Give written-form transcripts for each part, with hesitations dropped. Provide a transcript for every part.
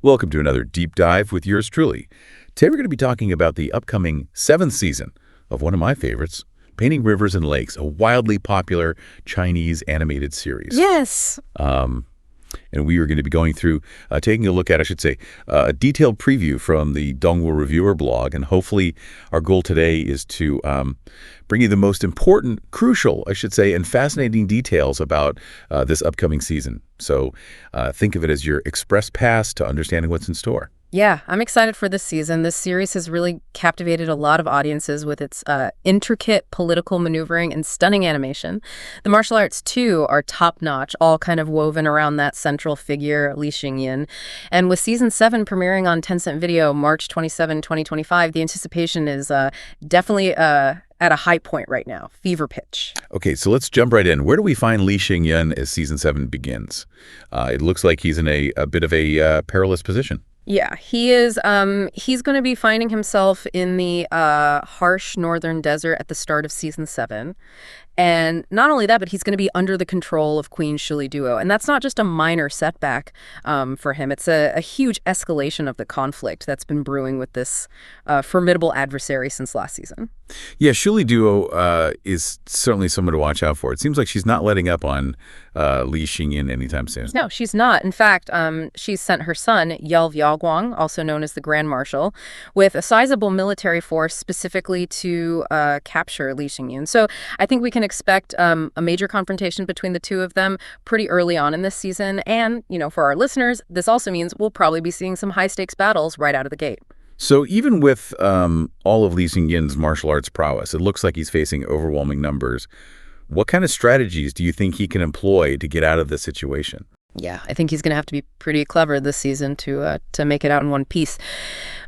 Welcome to another deep dive with yours truly. Today we're going to be talking about the upcoming 7th season of one of my favorites, Painting Rivers and Lakes, a wildly popular Chinese animated series. Yes. And we are going to be going through, taking a look at, a detailed preview from the Donghua reviewer blog. And hopefully our goal today is to bring you the most important, crucial, and fascinating details about this upcoming season. So think of it as your express pass to understanding what's in store. Yeah, I'm excited for this season. This series has really captivated a lot of audiences with its intricate political maneuvering and stunning animation. The martial arts, too, are top-notch, all kind of woven around that central figure, Li Xingyin. And with Season 7 premiering on Tencent Video March 27, 2025, the anticipation is definitely at a high point right now, fever pitch. Okay, so let's jump right in. Where do we find Li Xingyin as Season 7 begins? It looks like he's in a bit of a perilous position. Yeah, he is. He's going to be finding himself in the harsh northern desert at the start of Season 7. And not only that, but he's going to be under the control of Queen Duo. And that's not just a minor setback for him. It's a huge escalation of the conflict that's been brewing with this formidable adversary since last season. Yeah, Duo is certainly someone to watch out for. It seems like she's not letting up on Li Xingyin anytime soon. No, she's not. In fact, she's sent her son, Yaoguang, also known as the Grand Marshal, with a sizable military force specifically to capture Li Xingyin. So I think we can expect a major confrontation between the two of them pretty early on in this season. And, for our listeners, this also means we'll probably be seeing some high-stakes battles right out of the gate. So even with all of Li Xingyin's martial arts prowess, it looks like he's facing overwhelming numbers. What kind of strategies do you think he can employ to get out of this situation? Yeah, I think he's going to have to be pretty clever this season to make it out in one piece.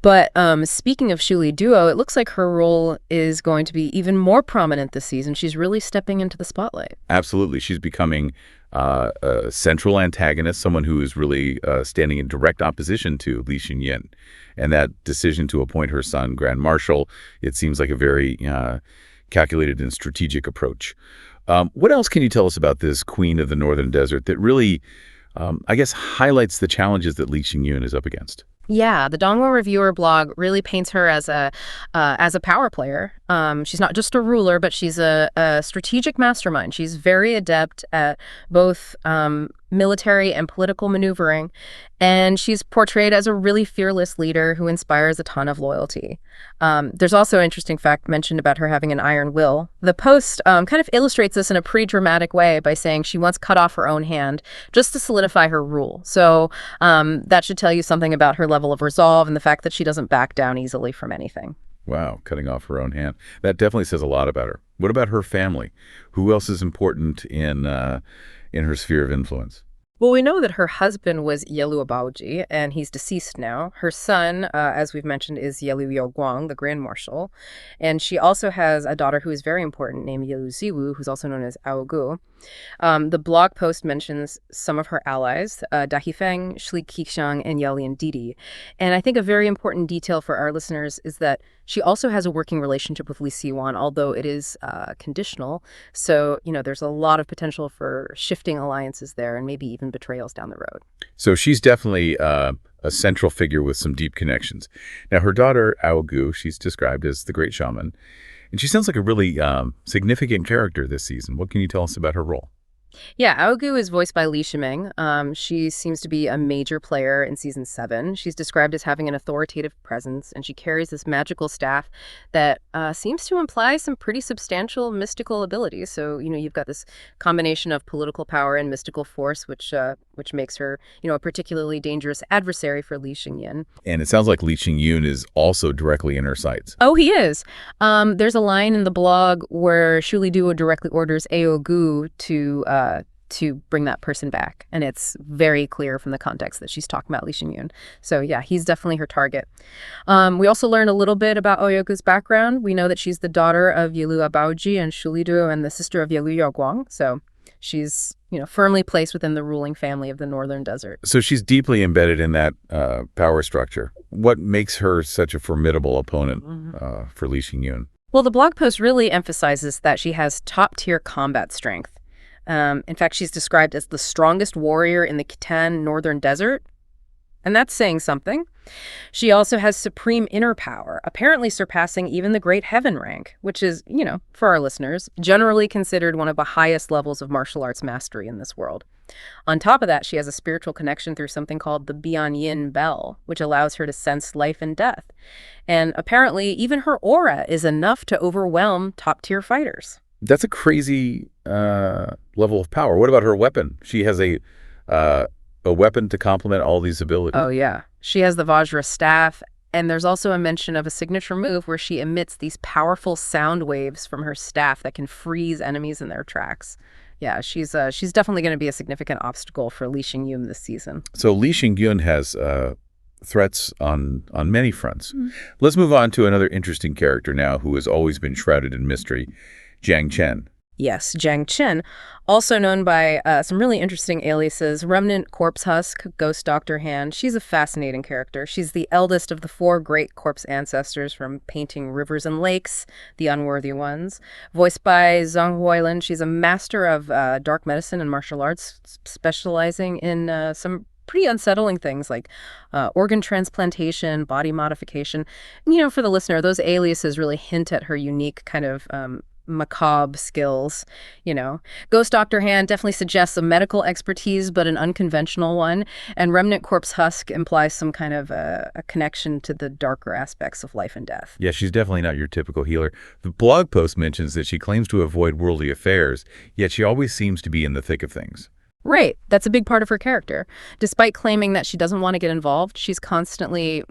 But speaking of Duo, it looks like her role is going to be even more prominent this season. She's really stepping into the spotlight. Absolutely. She's becoming a central antagonist, someone who is really standing in direct opposition to Li Xingyin. And that decision to appoint her son Grand Marshal, it seems like a very calculated and strategic approach. What else can you tell us about this Queen of the Northern Desert that really, highlights the challenges that Li Xingyin is up against? Yeah, the Donghua reviewer blog really paints her as a power player. She's not just a ruler, but she's a strategic mastermind. She's very adept at both military and political maneuvering, and she's portrayed as a really fearless leader who inspires a ton of loyalty. There's also an interesting fact mentioned about her having an iron will. The post kind of illustrates this in a pretty dramatic way by saying she once cut off her own hand just to solidify her rule. So that should tell you something about her level of resolve and the fact that she doesn't back down easily from anything. Wow, cutting off her own hand. That definitely says a lot about her. What about her family? Who else is important in her sphere of influence? Well, we know that her husband was Yelu Baoji, and he's deceased now. Her son, as we've mentioned, is Yelu Yaoguang, the Grand Marshal. And she also has a daughter who is very important named Yelu Ziwu, who's also known as Aogu. The blog post mentions some of her allies, Dahifeng, Shli Qixiang, and Yalian Didi. And I think a very important detail for our listeners is that she also has a working relationship with Li Siwan, although it is conditional. So, there's a lot of potential for shifting alliances there and maybe even betrayals down the road. So she's definitely a central figure with some deep connections. Now, her daughter, Aogu, she's described as the great shaman. And she sounds like a really significant character this season. What can you tell us about her role? Yeah, Aogu is voiced by Li Shiming. She seems to be a major player in Season 7. She's described as having an authoritative presence, and she carries this magical staff that seems to imply some pretty substantial mystical abilities. So, you've got this combination of political power and mystical force, which makes her, a particularly dangerous adversary for Li Xingyin. And it sounds like Li Xingyin is also directly in her sights. Oh, he is. There's a line in the blog where Duo directly orders Aogu to bring that person back. And it's very clear from the context that she's talking about Li Xingyin. So yeah, he's definitely her target. We also learn a little bit about Aogu's background. We know that she's the daughter of Yelu Baoji and Duo and the sister of Yelu Yaoguang. So she's, firmly placed within the ruling family of the Northern Desert. So she's deeply embedded in that power structure. What makes her such a formidable opponent for Li Xingyin? Well, the blog post really emphasizes that she has top-tier combat strength. In fact, she's described as the strongest warrior in the Khitan Northern Desert. and that's saying something. She also has supreme inner power, apparently surpassing even the Great Heaven rank, which is, for our listeners, generally considered one of the highest levels of martial arts mastery in this world. On top of that, she has a spiritual connection through something called the Bianyin Bell, which allows her to sense life and death. And apparently, even her aura is enough to overwhelm top-tier fighters. That's a crazy level of power. What about her weapon? She has a weapon to complement all these abilities. Oh, yeah. She has the Vajra staff, and there's also a mention of a signature move where she emits these powerful sound waves from her staff that can freeze enemies in their tracks. Yeah, she's definitely going to be a significant obstacle for Li Xingyun this season. So Li Xingyun has threats on many fronts. Let's move on to another interesting character now who has always been shrouded in mystery, Jiang Chen. Yes, Jiang Chen, also known by some really interesting aliases, Remnant Corpse Husk, Ghost Dr. Hand. She's a fascinating character. She's the eldest of the 4 great corpse ancestors from painting rivers and lakes, the unworthy ones. Voiced by Zhang Huilin, she's a master of dark medicine and martial arts, specializing in some pretty unsettling things like organ transplantation, body modification. For the listener, those aliases really hint at her unique kind of macabre skills. Ghost Dr. Hand definitely suggests a medical expertise, but an unconventional one. And Remnant Corpse Husk implies some kind of a connection to the darker aspects of life and death. Yeah, she's definitely not your typical healer. The blog post mentions that she claims to avoid worldly affairs, yet she always seems to be in the thick of things. Right. That's a big part of her character. Despite claiming that she doesn't want to get involved, she's constantly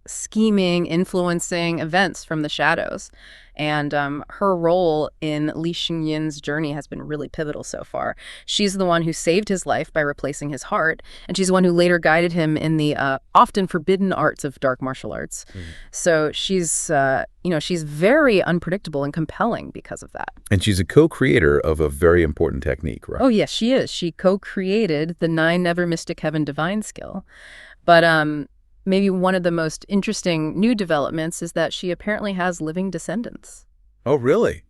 scheming, influencing events from the shadows. And her role in Li Xingyun's journey has been really pivotal so far. She's the one who saved his life by replacing his heart, and she's the one who later guided him in the often forbidden arts of dark martial arts. So she's very unpredictable and compelling because of that. And she's a co-creator of a very important technique, right? Oh, yes, she is. She co-created the 9 Never Mystic Heaven Divine skill. But maybe one of the most interesting new developments is that she apparently has living descendants. Oh, really?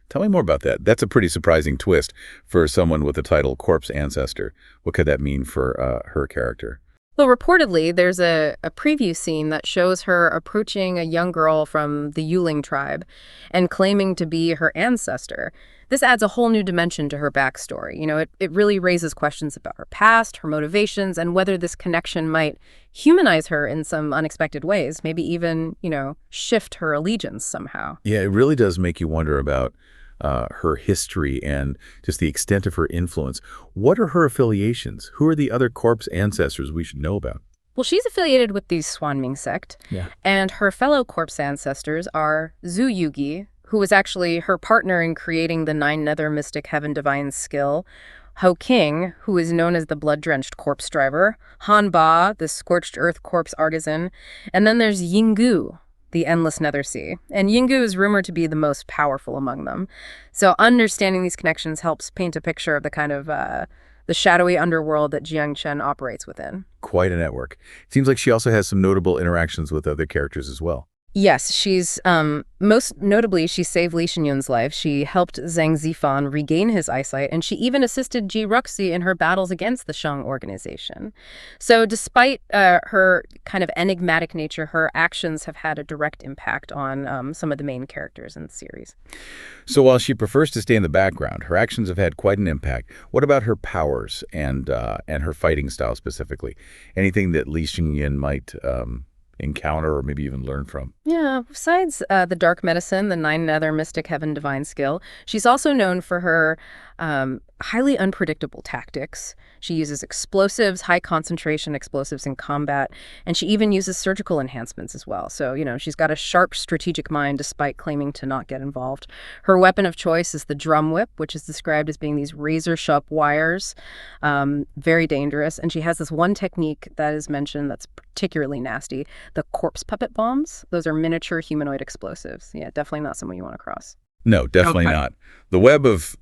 Tell me more about that. That's a pretty surprising twist for someone with the title Corpse Ancestor. What could that mean for her character? Well, reportedly, there's a preview scene that shows her approaching a young girl from the Yuling tribe and claiming to be her ancestor. This adds a whole new dimension to her backstory. It really raises questions about her past, her motivations, and whether this connection might humanize her in some unexpected ways, maybe even, shift her allegiance somehow. Yeah, it really does make you wonder about her history and just the extent of her influence. What are her affiliations? Who are the other corpse ancestors we should know about? Well, she's affiliated with the Xuanming sect, and her fellow corpse ancestors are Zhu Yugi, who was actually her partner in creating the 9 Nether Mystic Heaven Divine skill, Ho King, who is known as the Blood-Drenched Corpse Driver, Han Ba, the Scorched Earth Corpse Artisan, and then there's Yinggu, the Endless Nether Sea. And Yinggu is rumored to be the most powerful among them. So understanding these connections helps paint a picture of the kind of the shadowy underworld that Jiang Chen operates within. Quite a network. It seems like she also has some notable interactions with other characters as well. Yes, she's most notably, she saved Li Xingyun's life. She helped Zhang Zifan regain his eyesight, and she even assisted Ji Ruxi in her battles against the Shang organization. So despite her kind of enigmatic nature, her actions have had a direct impact on some of the main characters in the series. So while she prefers to stay in the background, her actions have had quite an impact. What about her powers and her fighting style specifically? Anything that Li Xingyun might encounter or maybe even learn from? Yeah, besides the dark medicine, the 9 Nether Mystic Heaven Divine skill, she's also known for her highly unpredictable tactics. She uses explosives, high concentration explosives in combat, and she even uses surgical enhancements as well. So, she's got a sharp strategic mind despite claiming to not get involved. Her weapon of choice is the drum whip, which is described as being these razor-sharp wires, very dangerous. And she has this one technique that is mentioned that's particularly nasty, the corpse puppet bombs. Those are miniature humanoid explosives. Yeah, definitely not someone you want to cross. No, definitely not. The web of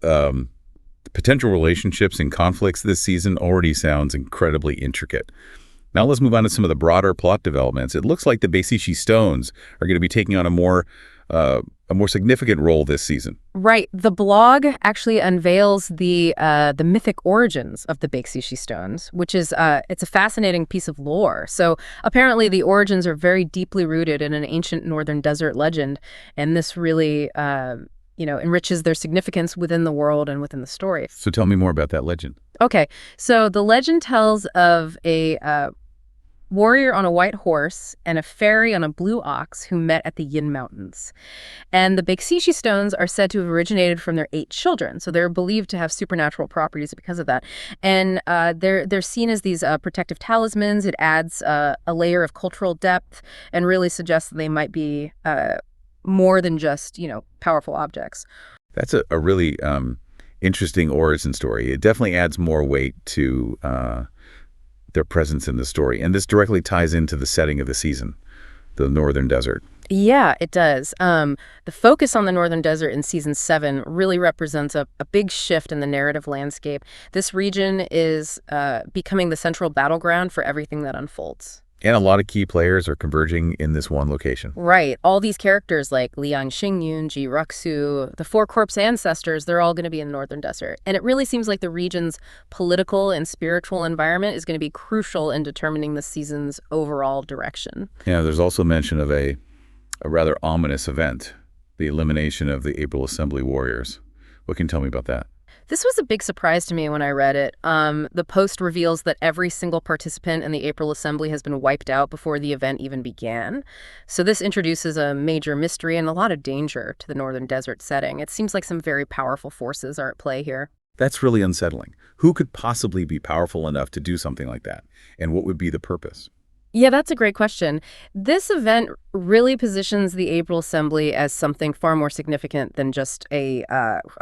potential relationships and conflicts this season already sounds incredibly intricate. Now let's move on to some of the broader plot developments. It looks like the Beisishi Stones are going to be taking on a more a more significant role this season. Right. The blog actually unveils the mythic origins of the Baexishi stones, which is it's a fascinating piece of lore. So apparently the origins are very deeply rooted in an ancient northern desert legend, and this really enriches their significance within the world and within the story. So tell me more about that legend. Okay. So the legend tells of a warrior on a white horse and a fairy on a blue ox who met at the Yin Mountains. And the Baexishi stones are said to have originated from their 8 children, so they're believed to have supernatural properties because of that. And they're seen as these protective talismans. It adds a layer of cultural depth and really suggests that they might be more than just, powerful objects. That's a really interesting origin story. It definitely adds more weight to their presence in the story. And this directly ties into the setting of the season, the Northern Desert. Yeah, it does. The focus on the Northern Desert in Season 7 really represents a big shift in the narrative landscape. This region is becoming the central battleground for everything that unfolds. And a lot of key players are converging in this one location. Right. All these characters like Liang Xingyun, Ji Ruxu, the 4 corpse ancestors, they're all going to be in the Northern Desert. And it really seems like the region's political and spiritual environment is going to be crucial in determining the season's overall direction. Yeah, there's also mention of a rather ominous event, the elimination of the April Assembly warriors. What can you tell me about that? This was a big surprise to me when I read it. The post reveals that every single participant in the April Assembly has been wiped out before the event even began. So this introduces a major mystery and a lot of danger to the Northern Desert setting. It seems like some very powerful forces are at play here. That's really unsettling. Who could possibly be powerful enough to do something like that? And what would be the purpose? Yeah, that's a great question. This event really positions the April Assembly as something far more significant than just a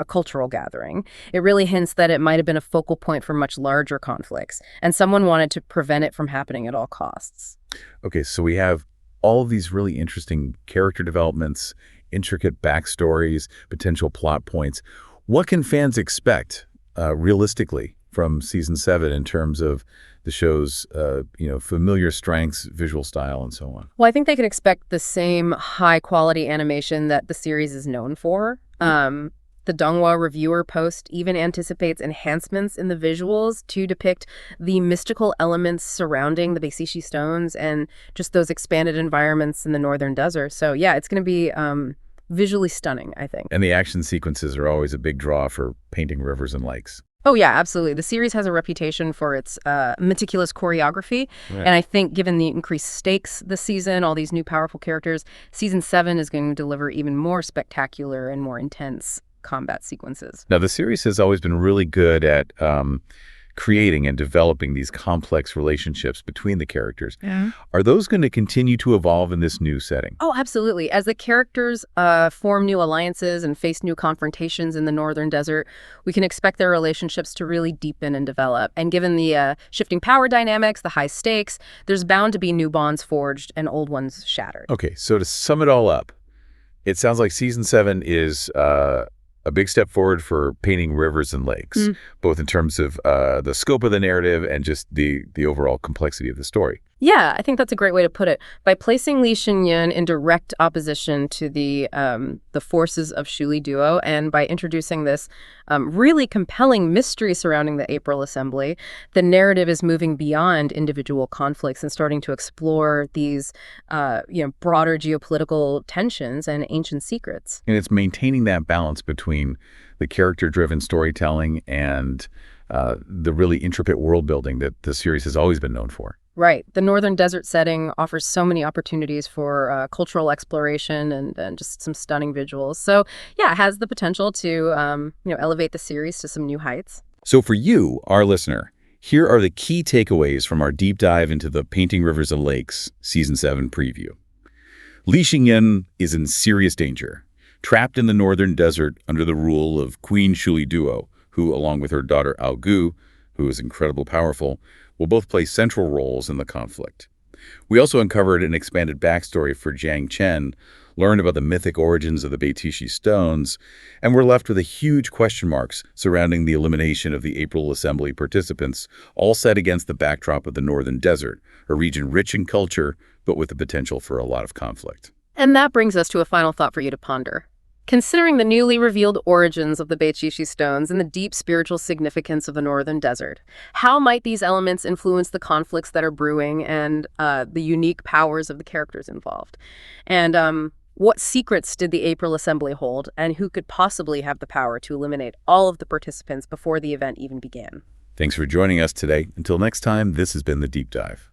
cultural gathering. It really hints that it might have been a focal point for much larger conflicts, and someone wanted to prevent it from happening at all costs. Okay, so we have all of these really interesting character developments, intricate backstories, potential plot points. What can fans expect realistically from Season 7 in terms of the show's, familiar strengths, visual style, and so on? Well, I think they could expect the same high-quality animation that the series is known for. The Donghua reviewer post even anticipates enhancements in the visuals to depict the mystical elements surrounding the Baexishi stones and just those expanded environments in the Northern Desert. So, yeah, it's going to be visually stunning, I think. And the action sequences are always a big draw for painting rivers and lakes. Oh, yeah, absolutely. The series has a reputation for its meticulous choreography. Right. And I think given the increased stakes this season, all these new powerful characters, Season 7 is going to deliver even more spectacular and more intense combat sequences. Now, the series has always been really good at creating and developing these complex relationships between the characters. Yeah. Are those going to continue to evolve in this new setting? Oh, absolutely. As the characters form new alliances and face new confrontations in the Northern Desert, we can expect their relationships to really deepen and develop. And given the shifting power dynamics, the high stakes, there's bound to be new bonds forged and old ones shattered. Okay, so to sum it all up, it sounds like Season 7 is a big step forward for painting rivers and lakes, both in terms of the scope of the narrative and just the overall complexity of the story. Yeah, I think that's a great way to put it. By placing Li Xinyan in direct opposition to the forces of Shuli Duo, and by introducing this really compelling mystery surrounding the April Assembly, the narrative is moving beyond individual conflicts and starting to explore these broader geopolitical tensions and ancient secrets. And it's maintaining that balance between the character-driven storytelling and the really intricate world building that the series has always been known for. Right. The Northern Desert setting offers so many opportunities for cultural exploration and just some stunning visuals. So, yeah, it has the potential to, elevate the series to some new heights. So for you, our listener, here are the key takeaways from our deep dive into the Painting Rivers and Lakes Season 7 preview. Li Xinyan is in serious danger, trapped in the Northern Desert under the rule of Queen Shuli Duo, who, along with her daughter Aogu, who is incredibly powerful, will both play central roles in the conflict. We also uncovered an expanded backstory for Jiang Chen, learned about the mythic origins of the Baexishi stones, and we're left with a huge question marks surrounding the elimination of the April Assembly participants, all set against the backdrop of the Northern Desert, a region rich in culture, but with the potential for a lot of conflict. And that brings us to a final thought for you to ponder. Considering the newly revealed origins of the Beiqishi stones and the deep spiritual significance of the Northern Desert, how might these elements influence the conflicts that are brewing and the unique powers of the characters involved? And what secrets did the April Assembly hold, and who could possibly have the power to eliminate all of the participants before the event even began? Thanks for joining us today. Until next time, this has been The Deep Dive.